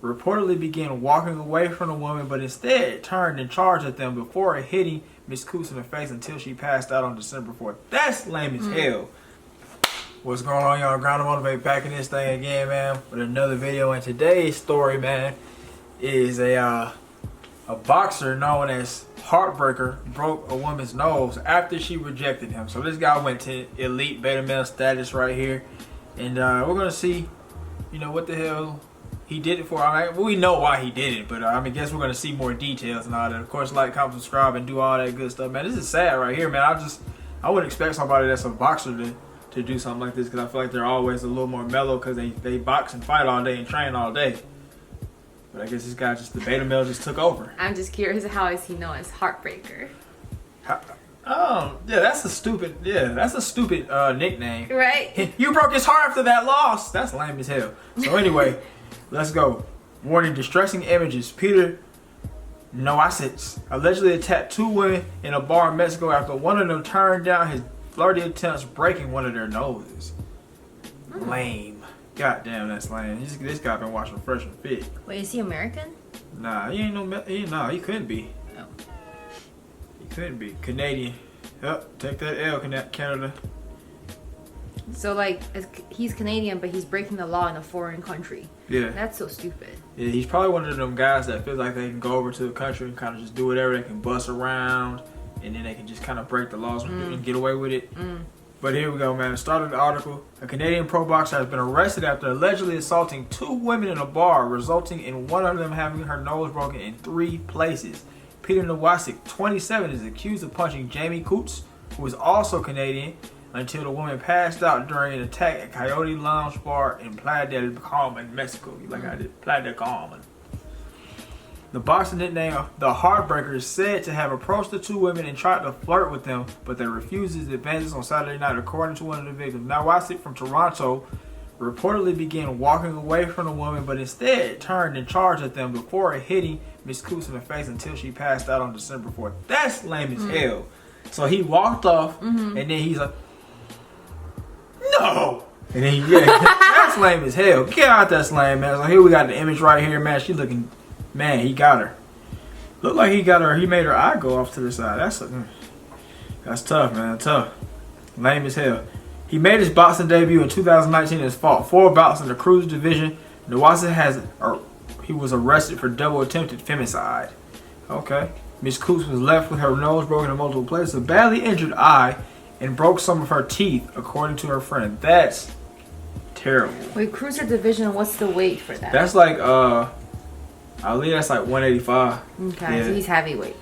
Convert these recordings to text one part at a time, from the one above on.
reportedly began walking away from the woman, but instead turned and charged at them before hitting Miss Coos in the face until she passed out on December 4th. That's lame as hell. What's going on, y'all? Ground to Motivate back in this thing again, man, with another video. And today's story, man, is a boxer known as Heartbreaker broke a woman's nose after she rejected him. So this guy went to elite beta male status right here, and we're gonna see, you know, what the hell he did it for. I mean, we know why he did it, but I guess we're gonna see more details and all that. Of course, like, comment, subscribe, and do all that good stuff, man. This is sad right here, man. I wouldn't expect somebody that's a boxer to do something like this, because I feel like they're always a little more mellow because they box and fight all day and train all day. But I guess this guy, just the beta male, just took over. I'm just curious, how is he known as Heartbreaker? Yeah, that's a stupid nickname. Right? You broke his heart after that loss. That's lame as hell. So anyway, let's go. Warning: distressing images. Peter Nowaczek allegedly attacked 2 women in a bar in Mexico after one of them turned down his flirty attempts, breaking one of their noses. Lame. Goddamn, that's lame. This guy been watching Fresh and Fit. Wait, is he American? Nah, he couldn't be. No. He couldn't be. Canadian. Yep, take that L, Canada. So, like, he's Canadian, but he's breaking the law in a foreign country. Yeah. That's so stupid. Yeah, he's probably one of them guys that feels like they can go over to the country and kind of just do whatever. They can bust around, and then they can just kind of break the laws and get away with it. But here we go, man. The start of the article. A Canadian pro boxer has been arrested after allegedly assaulting 2 women in a bar, resulting in one of them having her nose broken in 3 places. Peter Nowaczek, 27, is accused of punching Jamie Coots, who is also Canadian, until the woman passed out during an attack at Coyote Lounge Bar in Playa del Carmen, Mexico. Like I did, Playa del Carmen. The boxer nickname, the Heartbreaker, is said to have approached the 2 women and tried to flirt with them, but they refused his advances on Saturday night, according to one of the victims. Nowaczek from Toronto reportedly began walking away from the woman, but instead turned and charged at them before hitting Miss Coos in the face until she passed out on December 4th. That's lame as hell. So he walked off, and then he's like, no! And then, that's lame as hell. Get out, that's lame, man. So here we got the image right here, man. She looking... Man, he got her. Looked like he got her. He made her eye go off to the side. That's tough, man. Tough. Lame as hell. He made his boxing debut in 2019 and has fought 4 bouts in the cruiser division. Nowaczek he was arrested for double attempted femicide. Okay. Miss Coots was left with her nose broken in multiple places, a badly injured eye, and broke some of her teeth, according to her friend. That's terrible. Wait, cruiser division, what's the weight for that? That's like, I believe that's like 185. Okay, so he's heavyweight.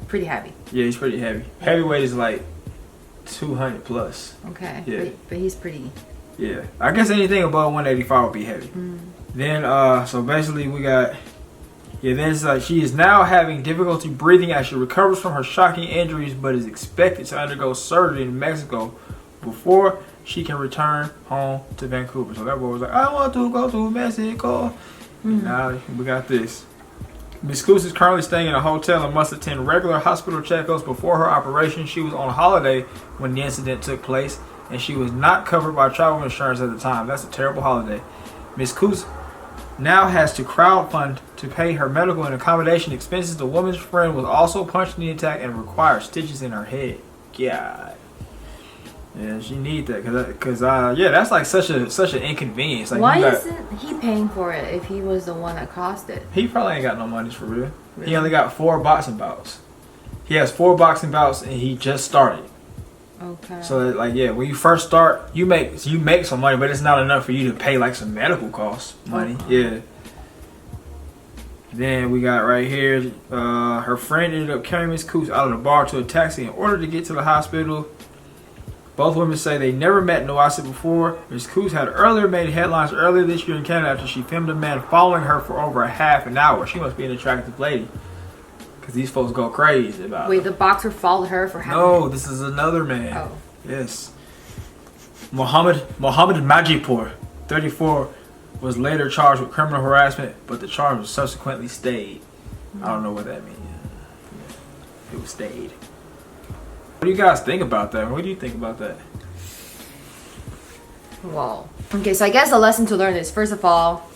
Pretty heavy. Yeah, he's pretty heavy. Heavyweight is like 200 plus. Okay. Yeah. But he's pretty... Yeah. I guess anything above 185 would be heavy. Then, so basically we got... Yeah, then it's like she is now having difficulty breathing as she recovers from her shocking injuries, but is expected to undergo surgery in Mexico before she can return home to Vancouver. So that boy was like, I want to go to Mexico. Now we got this. Miss Coos is currently staying in a hotel and must attend regular hospital checkups before her operation. She was on holiday when the incident took place, and she was not covered by travel insurance at the time. That's a terrible holiday. Miss Coos now has to crowdfund to pay her medical and accommodation expenses. The woman's friend was also punched in the attack and required stitches in her head. God. Yeah, she need that because yeah, that's like such an inconvenience. Like, why isn't he paying for it if he was the one that caused it? He probably ain't got no money for real. Really? He only got 4 boxing bouts. He has 4 boxing bouts and he just started. Okay. So like, yeah, when you first start, you make some money, but it's not enough for you to pay like some medical costs money. Yeah. Then we got right here, her friend ended up carrying Miss Coos out of the bar to a taxi in order to get to the hospital. Both women say they never met Nowaczek before. Ms. Coos had earlier made headlines earlier this year in Canada after she filmed a man following her for over a half an hour. She must be an attractive lady, because these folks go crazy about Wait, the boxer followed her for half an No, hour? this is another man. Oh. Yes. Mohammed Majipur, 34, was later charged with criminal harassment, but the charge was subsequently stayed. I don't know what that means. It was stayed. What do you guys think about that? What do you think about that? Well, okay, so I guess the lesson to learn is, first of all,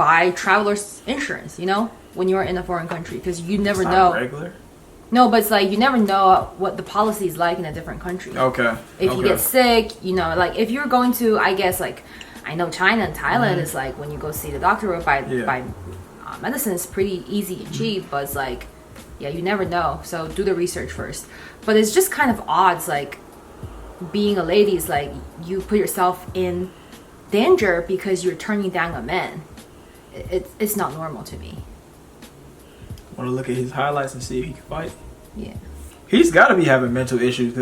buy traveler's insurance, you know, when you're in a foreign country, because you never It's know. not regular. No, but it's like you never know what the policy is like in a different country. Okay. If you get sick, you know, like if you're going to, I guess, like I know China and Thailand is like when you go see the doctor or buy medicine is pretty easy and cheap, but it's like, yeah, you never know. So do the research first. But it's just kind of odd. It's like being a lady is like you put yourself in danger because you're turning down a man. It's not normal to me. Want to look at his highlights and see if he can fight? Yeah. He's got to be having mental issues.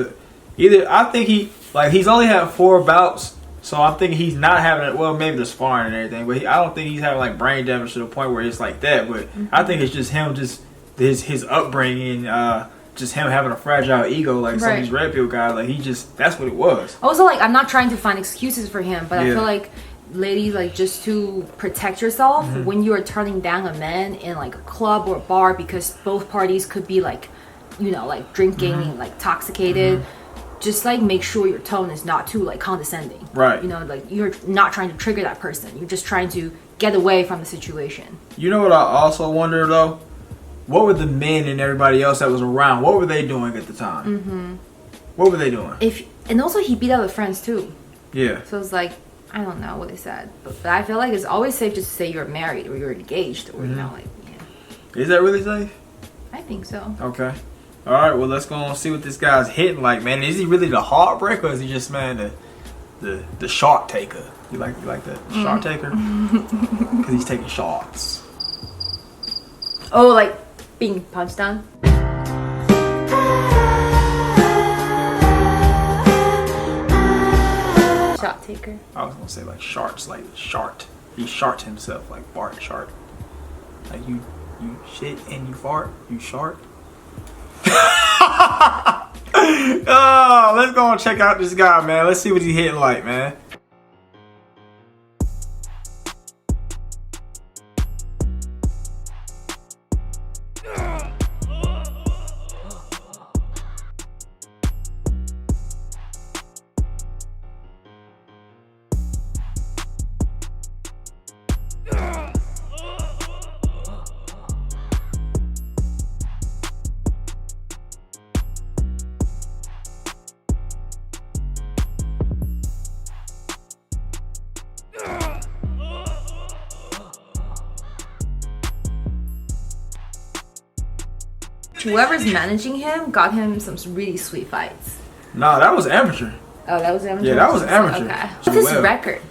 Either I think he's only had 4 bouts, so I'm thinking he's not having it. Well, maybe the sparring and everything, but I don't think he's having like brain damage to the point where it's like that. But I think it's just him, just his upbringing, just him having a fragile ego, like some of these red pill guys. Like that's what it was. Also, like I'm not trying to find excuses for him, but I feel like ladies, like just to protect yourself when you are turning down a man in like a club or a bar because both parties could be like, you know, like drinking and like intoxicated. Just like make sure your tone is not too like condescending. Right. You know, like you're not trying to trigger that person. You're just trying to get away from the situation. You know what I also wonder though? What were the men and everybody else that was around? What were they doing at the time? What were they doing? And also he beat other friends too. Yeah. So it's like, I don't know what they said, but I feel like it's always safe just to say you're married or you're engaged or you know, like Is that really safe? I think so. Okay. All right. Well, let's go and see what this guy's hitting like, man. Is he really the heartbreaker, or is he just the shot taker? You like that shot taker? Because he's taking shots. Oh, like being punched down. Shot taker. I was gonna say like sharks, like shart. He shart himself like Bart Shart. Like you shit and you fart, you shart. Oh, let's go and check out this guy, man. Let's see what he's hitting like, man. Whoever's managing him got him some really sweet fights. Nah, that was amateur. Oh, that was amateur? Yeah, that was amateur. Okay. What's his record?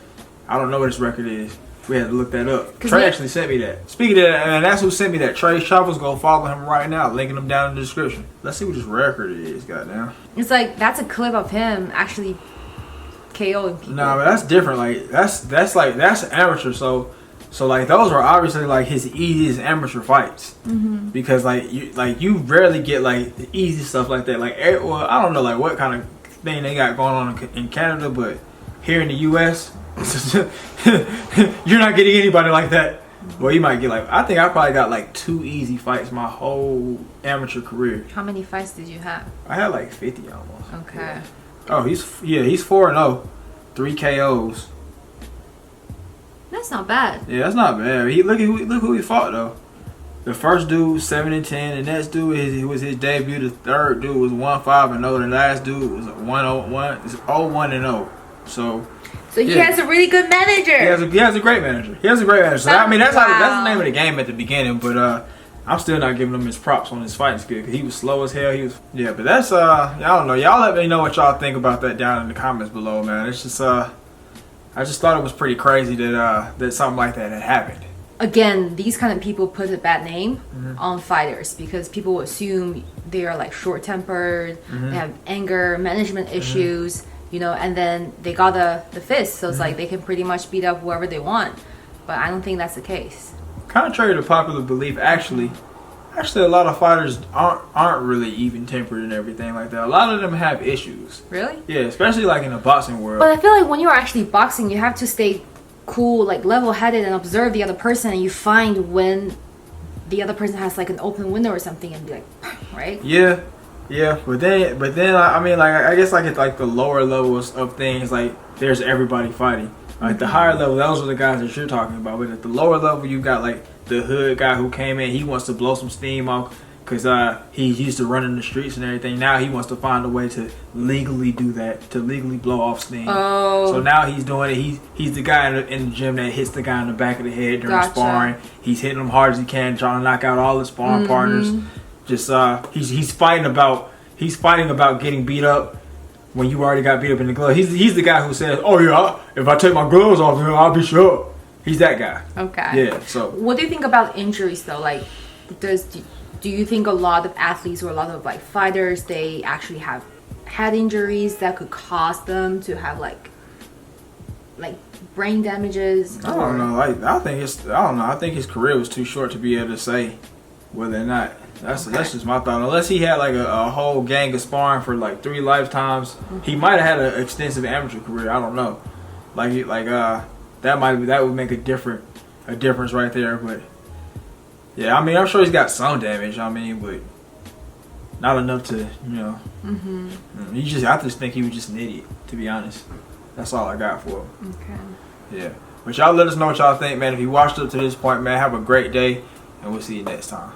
I don't know what his record is. We had to look that up. Trey actually sent me that. Speaking of that, and that's who sent me that. Trey Shovels, go follow him right now. Linking him down in the description. Let's see what his record is, goddamn. It's like, that's a clip of him actually KOing people. Nah, but that's different. Like, that's amateur, so like those are obviously like his easiest amateur fights because like you rarely get like the easy stuff like that. Like, well, I don't know like what kind of thing they got going on in Canada, but here in the U.S., you're not getting anybody like that. Well, you might get like, I think I probably got like 2 easy fights my whole amateur career. How many fights did you have? I had like 50 almost. Okay. Yeah. Oh, he's 4-0, 3 KOs. That's not bad. Yeah, that's not bad. Look who he fought though. The first dude was 7-10. The next dude was his debut. The third dude was 1-5-0. The last dude was 0-1-0. So he has a really good manager. He has a great manager. So I mean that's the name of the game at the beginning. But I'm still not giving him his props on his fighting skill because he was slow as hell. But that's I don't know. Y'all let me know what y'all think about that down in the comments below, man. It's just I just thought it was pretty crazy that something like that had happened. Again, these kind of people put a bad name on fighters because people assume they are like short-tempered, they have anger management issues, you know, and then they got the fist, so it's like they can pretty much beat up whoever they want. But I don't think that's the case. Contrary to popular belief, actually a lot of fighters aren't really even-tempered and everything like that. A lot of them have issues. Really? Yeah, especially like in the boxing world. But I feel like when you're actually boxing, you have to stay cool, like level-headed and observe the other person, and you find when the other person has like an open window or something and be like, right? Yeah. But then I mean, like I guess like it's like the lower levels of things, like there's everybody fighting. Like the higher level, those are the guys that you're talking about. But at the lower level, you got like the hood guy who came in. He wants to blow some steam off because he used to run in the streets and everything. Now he wants to find a way to legally do that, to legally blow off steam. Oh. So now he's doing it. He's the guy in the gym that hits the guy in the back of the head during sparring. He's hitting him hard as he can, trying to knock out all his sparring partners. Just he's fighting about getting beat up when you already got beat up in the glove. He's the guy who says, "Oh yeah, if I take my gloves off, I'll be sure." He's that guy. Okay. Yeah. So what do you think about injuries though? Like, do you think a lot of athletes or a lot of like fighters, they actually have head injuries that could cause them to have like brain damages? I don't know. Like I don't know. I think his career was too short to be able to say whether or not. That's just my thought. Unless he had like a whole gang of sparring for like 3 lifetimes, he might have had an extensive amateur career. I don't know. That would make a difference right there. But yeah, I mean, I'm sure he's got some damage. I mean, but not enough to I just think he was just an idiot. To be honest, that's all I got for him. Okay. Yeah, but y'all let us know what y'all think, man. If you watched up to this point, man, have a great day, and we'll see you next time.